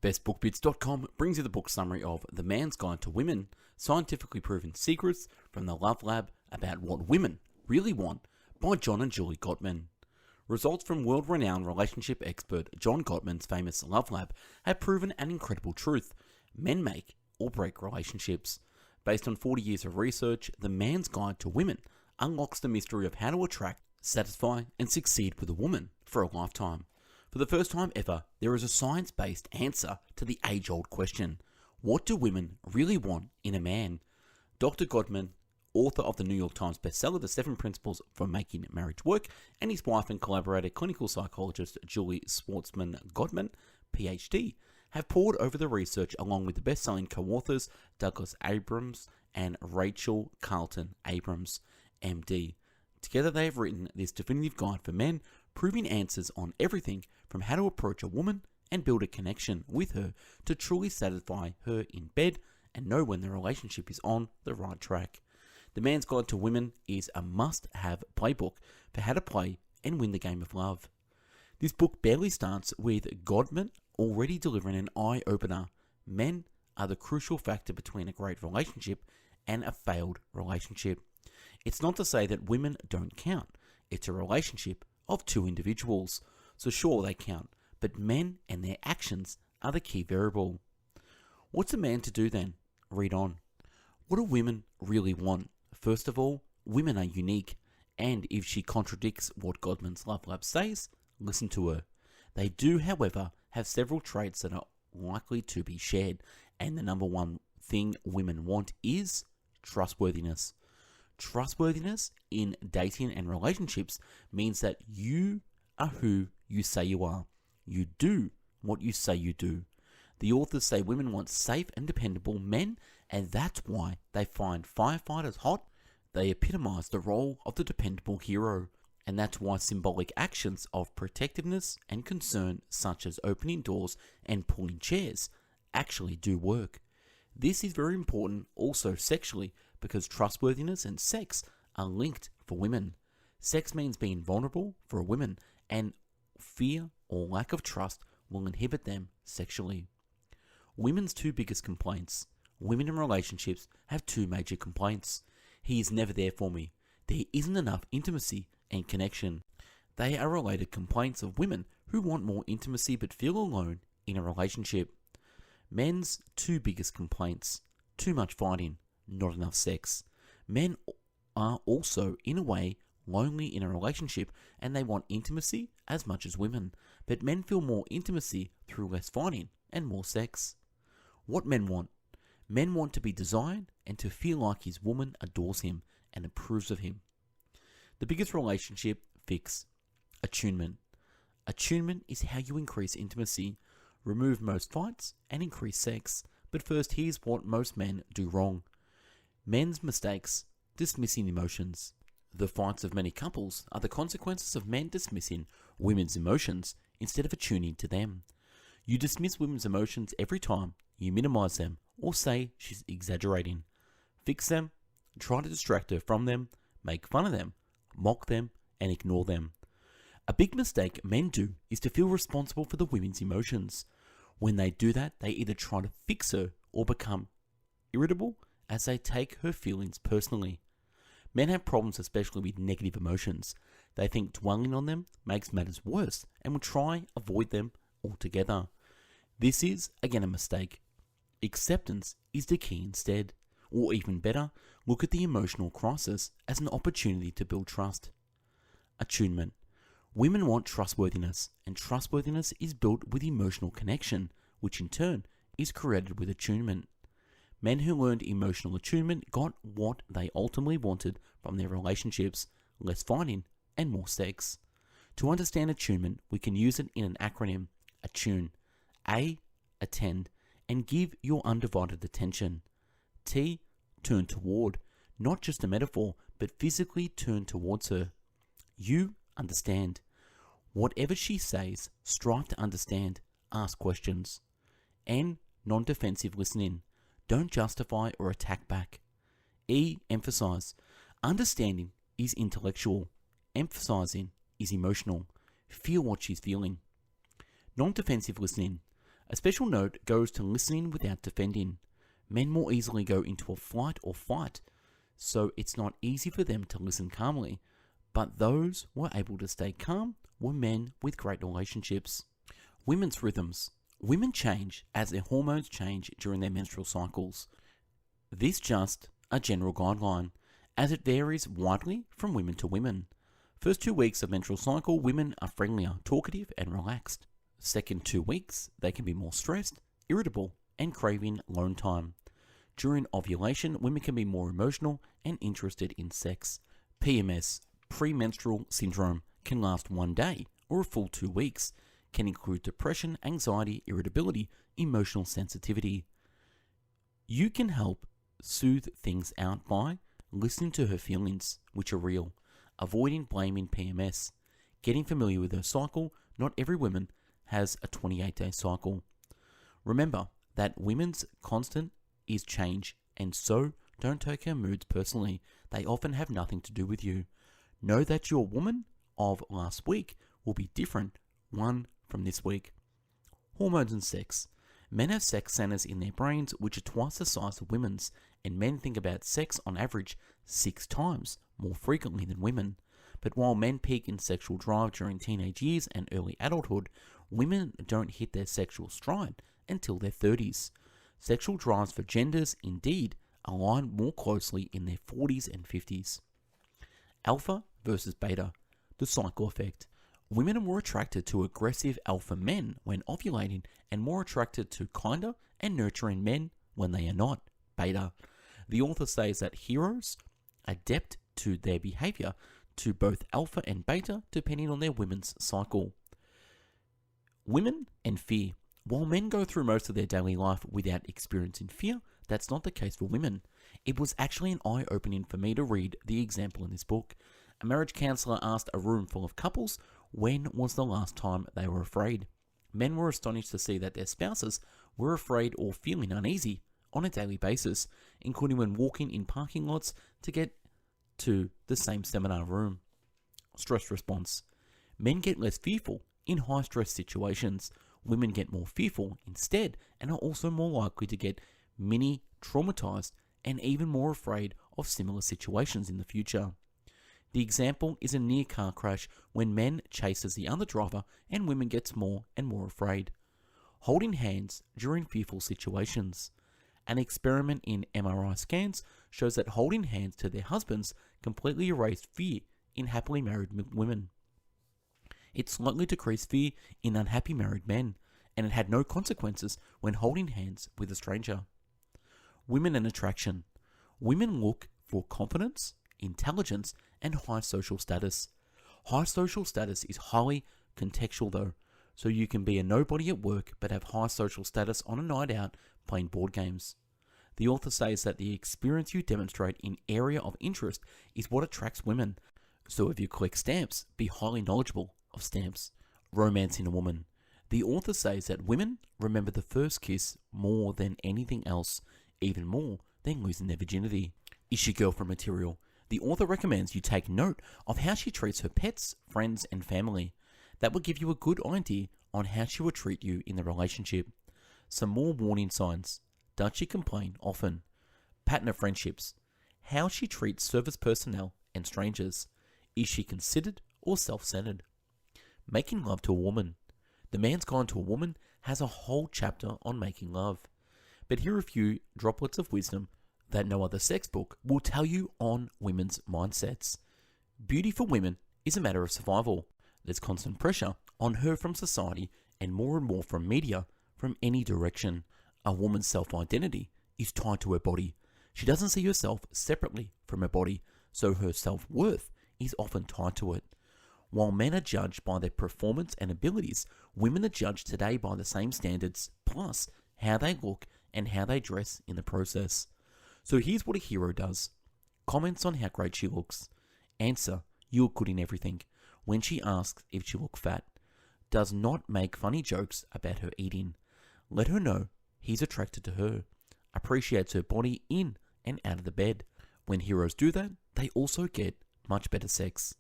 bestbookbits.com brings you the book summary of The Man's Guide to Women, Scientifically Proven Secrets from the Love Lab About What Women Really Want by John and Julie Gottman. Results from world-renowned relationship expert John Gottman's famous Love Lab have proven an incredible truth. Men make or break relationships. Based on 40 years of research, The Man's Guide to Women unlocks the mystery of how to attract, satisfy, and succeed with a woman for a lifetime. For the first time ever, there is a science-based answer to the age-old question, what do women really want in a man? Dr. Gottman, author of the New York Times bestseller, The 7 Principles for Making Marriage Work, and his wife and collaborator, clinical psychologist Julie Schwartzman Gottman, PhD, have pored over the research along with the best-selling co-authors Douglas Abrams and Rachel Carlton Abrams, MD. Together they have written this definitive guide for men, proving answers on everything from how to approach a woman and build a connection with her to truly satisfy her in bed and know when the relationship is on the right track. The Man's Guide to Women is a must-have playbook for how to play and win the game of love. This book barely starts with Gottman already delivering an eye-opener. Men are the crucial factor between a great relationship and a failed relationship. It's not to say that women don't count. It's a relationship of two individuals. So sure, they count, but men and their actions are the key variable. What's a man to do then? Read on. What do women really want? First of all, women are unique, and if she contradicts what Gottman's Love Lab says, listen to her. They do, however, have several traits that are likely to be shared, and the number one thing women want is trustworthiness. Trustworthiness in dating and relationships means that you are who you say you are. You do what you say you do. The authors say women want safe and dependable men, and that's why they find firefighters hot. They epitomize the role of the dependable hero, and that's why symbolic actions of protectiveness and concern, such as opening doors and pulling chairs, actually do work. This is very important also sexually, because trustworthiness and sex are linked for women. Sex means being vulnerable for a woman, and fear or lack of trust will inhibit them sexually. Women's two biggest complaints. Women in relationships have two major complaints. He is never there for me. There isn't enough intimacy and connection. They are related complaints of women who want more intimacy but feel alone in a relationship. Men's two biggest complaints. Too much fighting. Not enough sex. Men are also, in a way, lonely in a relationship, and they want intimacy as much as women, but men feel more intimacy through less fighting and more sex. What men want? Men want to be desired and to feel like his woman adores him and approves of him. The biggest relationship fix: attunement. Attunement is how you increase intimacy, remove most fights, and increase sex. But first, here's what most men do wrong. Men's mistakes: dismissing emotions. The fights of many couples are the consequences of men dismissing women's emotions instead of attuning to them. You dismiss women's emotions every time, you minimize them, or say she's exaggerating. Fix them, try to distract her from them, make fun of them, mock them, and ignore them. A big mistake men do is to feel responsible for the women's emotions. When they do that, they either try to fix her or become irritable as they take her feelings personally. Men have problems especially with negative emotions. They think dwelling on them makes matters worse and will try avoid them altogether. This is, again, a mistake. Acceptance is the key instead. Or even better, look at the emotional crisis as an opportunity to build trust. Attunement. Women want trustworthiness, and trustworthiness is built with emotional connection, which in turn is created with attunement. Men who learned emotional attunement got what they ultimately wanted from their relationships: less fighting and more sex. To understand attunement, we can use it in an acronym: attune. A, attend, and give your undivided attention. T, turn toward, not just a metaphor, but physically turn towards her. U, understand. Whatever she says, strive to understand. Ask questions. N, non-defensive listening. Don't justify or attack back. E, emphasize. Understanding is intellectual. Emphasizing is emotional. Feel what she's feeling. Non-defensive listening. A special note goes to listening without defending. Men more easily go into a flight or fight, so it's not easy for them to listen calmly. But those who are able to stay calm were men with great relationships. Women's rhythms. Women change as their hormones change during their menstrual cycles. This just a general guideline, as it varies widely from women to women. First 2 weeks of menstrual cycle, women are friendlier, talkative, and relaxed. Second 2 weeks, they can be more stressed, irritable, and craving alone time. During ovulation, women can be more emotional and interested in sex. PMS, premenstrual syndrome, can last 1 day or a full 2 weeks, can include depression, anxiety, irritability, emotional sensitivity. You can help soothe things out by listening to her feelings, which are real, avoiding blaming PMS, getting familiar with her cycle. Not every woman has a 28-day cycle. Remember that women's constant is change, and so don't take her moods personally. They often have nothing to do with you. Know that your woman of last week will be different one from this week. Hormones and sex. Men have sex centers in their brains which are twice the size of women's, and men think about sex on average 6 times more frequently than women. But while men peak in sexual drive during teenage years and early adulthood, women don't hit their sexual stride until their 30s. Sexual drives for genders, indeed, align more closely in their 40s and 50s. Alpha versus beta. The cycle effect. Women are more attracted to aggressive alpha men when ovulating and more attracted to kinder and nurturing men when they are not. Beta. The author says that heroes adapt to their behavior to both alpha and beta depending on their women's cycle. Women and fear. While men go through most of their daily life without experiencing fear, that's not the case for women. It was actually an eye-opening for me to read the example in this book. A marriage counselor asked a room full of couples when was the last time they were afraid. Men were astonished to see that their spouses were afraid or feeling uneasy on a daily basis, including when walking in parking lots to get to the same seminar room. Stress response. Men get less fearful in high-stress situations. Women get more fearful instead and are also more likely to get mini-traumatized and even more afraid of similar situations in the future. The example is a near car crash when men chases the other driver and women gets more and more afraid. Holding hands during fearful situations. An experiment in MRI scans shows that holding hands to their husbands completely erased fear in happily married women. It slightly decreased fear in unhappy married men, and it had no consequences when holding hands with a stranger. Women and attraction. Women look for confidence, intelligence, and high social status. High social status is highly contextual though, so you can be a nobody at work but have high social status on a night out playing board games. The author says that the experience you demonstrate in area of interest is what attracts women, so if you collect stamps, be highly knowledgeable of stamps. Romance in a woman. The author says that women remember the first kiss more than anything else, even more than losing their virginity. Is she girlfriend material? The author recommends you take note of how she treats her pets, friends, and family. That will give you a good idea on how she will treat you in the relationship. Some more warning signs. Does she complain often? Pattern of friendships. How she treats service personnel and strangers. Is she considered or self-centered? Making love to a woman. The Man's Guide to a Woman has a whole chapter on making love. But here are a few droplets of wisdom that no other sex book will tell you on women's mindsets. Beauty for women is a matter of survival. There's constant pressure on her from society and more from media from any direction. A woman's self-identity is tied to her body. She doesn't see herself separately from her body, so her self-worth is often tied to it. While men are judged by their performance and abilities, women are judged today by the same standards, plus how they look and how they dress in the process. So here's what a hero does. Comments on how great she looks. Answer, you look good in everything. When she asks if she looks fat. Does not make funny jokes about her eating. Let her know he's attracted to her. Appreciates her body in and out of the bed. When heroes do that, they also get much better sex.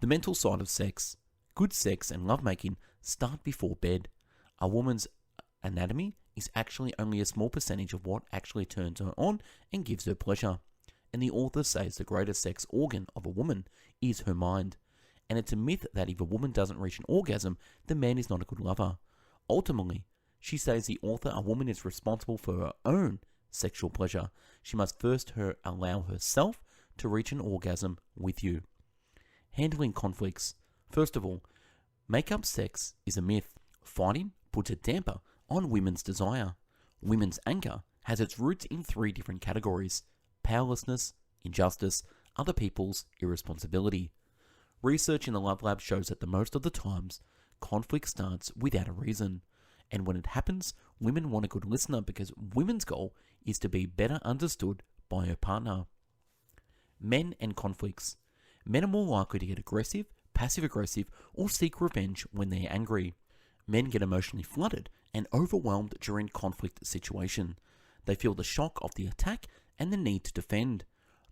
The mental side of sex. Good sex and lovemaking start before bed. A woman's anatomy is actually only a small percentage of what actually turns her on and gives her pleasure. And the author says the greatest sex organ of a woman is her mind. And it's a myth that if a woman doesn't reach an orgasm, the man is not a good lover. Ultimately, she says the author, a woman is responsible for her own sexual pleasure. She must first allow herself to reach an orgasm with you. Handling conflicts. First of all, make-up sex is a myth. Fighting puts a damper on women's desire. Women's anger has its roots in 3 different categories: powerlessness, injustice, other people's irresponsibility. Research in the Love Lab shows that the most of the times, conflict starts without a reason. And when it happens, women want a good listener because women's goal is to be better understood by her partner. Men and conflicts. Men are more likely to get aggressive, passive-aggressive, or seek revenge when they're angry. Men get emotionally flooded and overwhelmed during conflict situation. They feel the shock of the attack and the need to defend.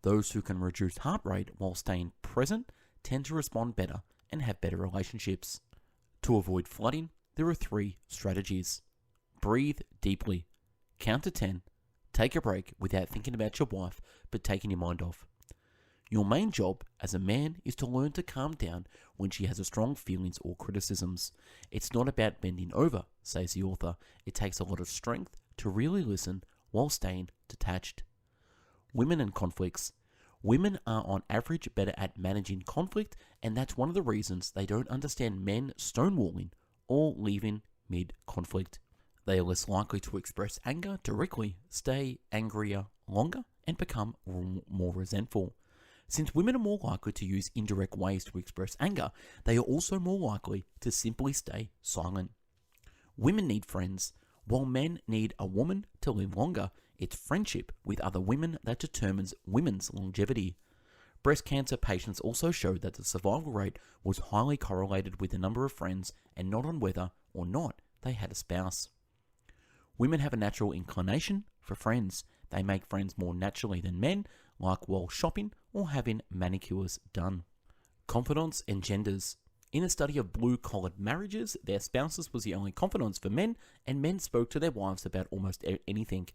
Those who can reduce heart rate while staying present tend to respond better and have better relationships. To avoid flooding, there are 3 strategies. Breathe deeply. Count to 10. Take a break without thinking about your wife, but taking your mind off. Your main job as a man is to learn to calm down when she has strong feelings or criticisms. It's not about bending over, says the author. It takes a lot of strength to really listen while staying detached. Women and conflicts. Women are on average better at managing conflict, and that's one of the reasons they don't understand men stonewalling or leaving mid-conflict. They are less likely to express anger directly, stay angrier longer, and become more resentful. Since women are more likely to use indirect ways to express anger, they are also more likely to simply stay silent. Women need friends. While men need a woman to live longer, it's friendship with other women that determines women's longevity. Breast cancer patients also showed that the survival rate was highly correlated with the number of friends and not on whether or not they had a spouse. Women have a natural inclination for friends. They make friends more naturally than men, like while shopping or having manicures done. Confidants and genders. In a study of blue-collared marriages, their spouses was the only confidants for men, and men spoke to their wives about almost anything.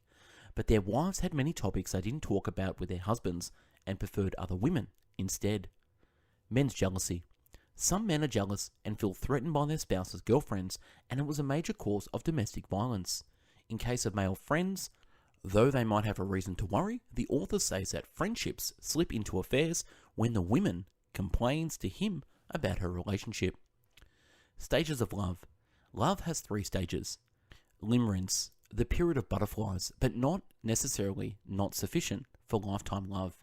But their wives had many topics they didn't talk about with their husbands and preferred other women instead. Men's jealousy. Some men are jealous and feel threatened by their spouse's girlfriends, and it was a major cause of domestic violence. In case of male friends, though they might have a reason to worry, the author says that friendships slip into affairs when the woman complains to him about her relationship. Stages of love. Love has 3 stages. Limerence, the period of butterflies, but not necessarily not sufficient for lifetime love.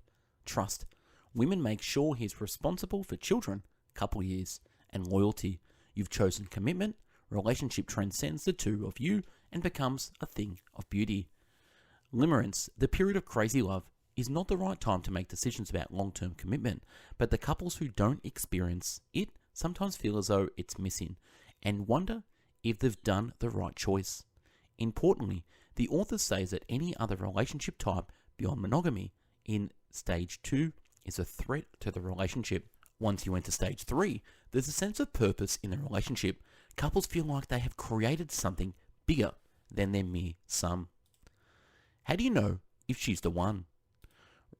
Trust. Women make sure he's responsible for children, couple years. And loyalty. You've chosen commitment. Relationship transcends the two of you and becomes a thing of beauty. Limerence, the period of crazy love, is not the right time to make decisions about long-term commitment, but the couples who don't experience it sometimes feel as though it's missing and wonder if they've done the right choice. Importantly, the author says that any other relationship type beyond monogamy in stage 2 is a threat to the relationship. Once you enter stage 3, there's a sense of purpose in the relationship. Couples feel like they have created something bigger than their mere sum. How do you know if she's the one?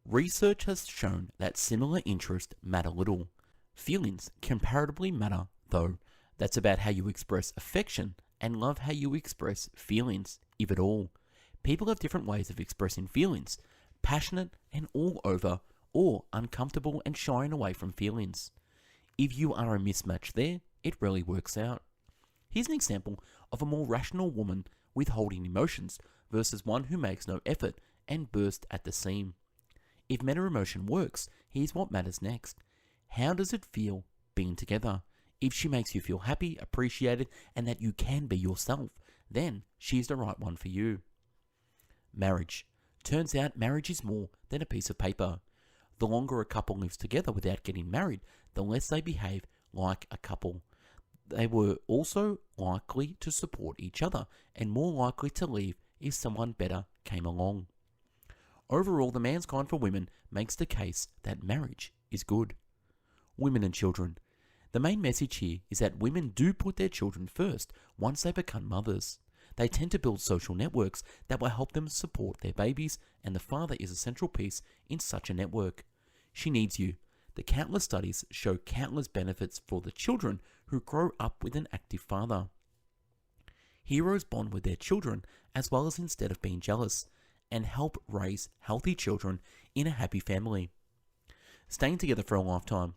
Research has shown that similar interests matter little. Feelings comparatively matter, though. That's about how you express affection, and love how you express feelings, if at all. People have different ways of expressing feelings, passionate and all over, or uncomfortable and shying away from feelings. If you are a mismatch there, it rarely works out. Here's an example of a more rational woman withholding emotions versus one who makes no effort and bursts at the seam. If meta-emotion works, here's what matters next. How does it feel being together? If she makes you feel happy, appreciated, and that you can be yourself, then she's the right one for you. Marriage. Turns out marriage is more than a piece of paper. The longer a couple lives together without getting married, the less they behave like a couple. They were also likely to support each other and more likely to leave if someone better came along. Overall, The Man's Guide for Women makes the case that marriage is good. Women and children. The main message here is that women do put their children first once they become mothers. They tend to build social networks that will help them support their babies, and the father is a central piece in such a network. She needs you. The countless studies show countless benefits for the children who grow up with an active father. Heroes bond with their children as well as instead of being jealous, and help raise healthy children in a happy family. Staying together for a lifetime.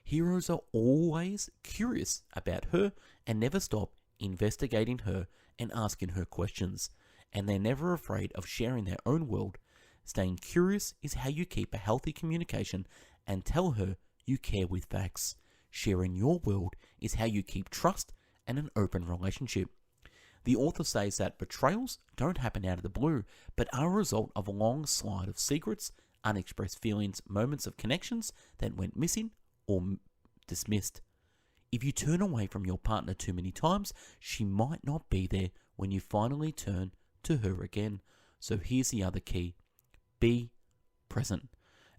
Heroes are always curious about her and never stop investigating her and asking her questions, and they're never afraid of sharing their own world. Staying curious is how you keep a healthy communication and tell her you care with facts. Sharing your world is how you keep trust and an open relationship. The author says that betrayals don't happen out of the blue, but are a result of a long slide of secrets, unexpressed feelings, moments of connections that went missing or dismissed. If you turn away from your partner too many times, she might not be there when you finally turn to her again. So here's the other key. Be present.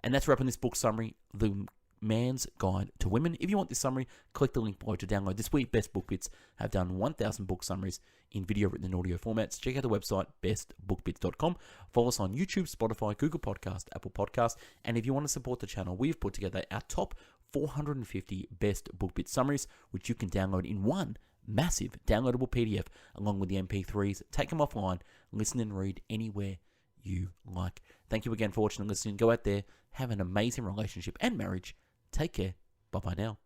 And that's wrapping this book summary, The Man's Guide to Women. If you want this summary, click the link below to download. This week, Best Book Bits have done 1,000 book summaries in video, written, and audio formats. Check out the website, bestbookbits.com. Follow us on YouTube, Spotify, Google Podcast, Apple Podcast. And if you want to support the channel, we've put together our top 450 Best Book Bits summaries, which you can download in one massive downloadable PDF along with the MP3s. Take them offline, listen and read anywhere you like. Thank you again for watching and listening. Go out there, have an amazing relationship and marriage. Take care. Bye-bye now.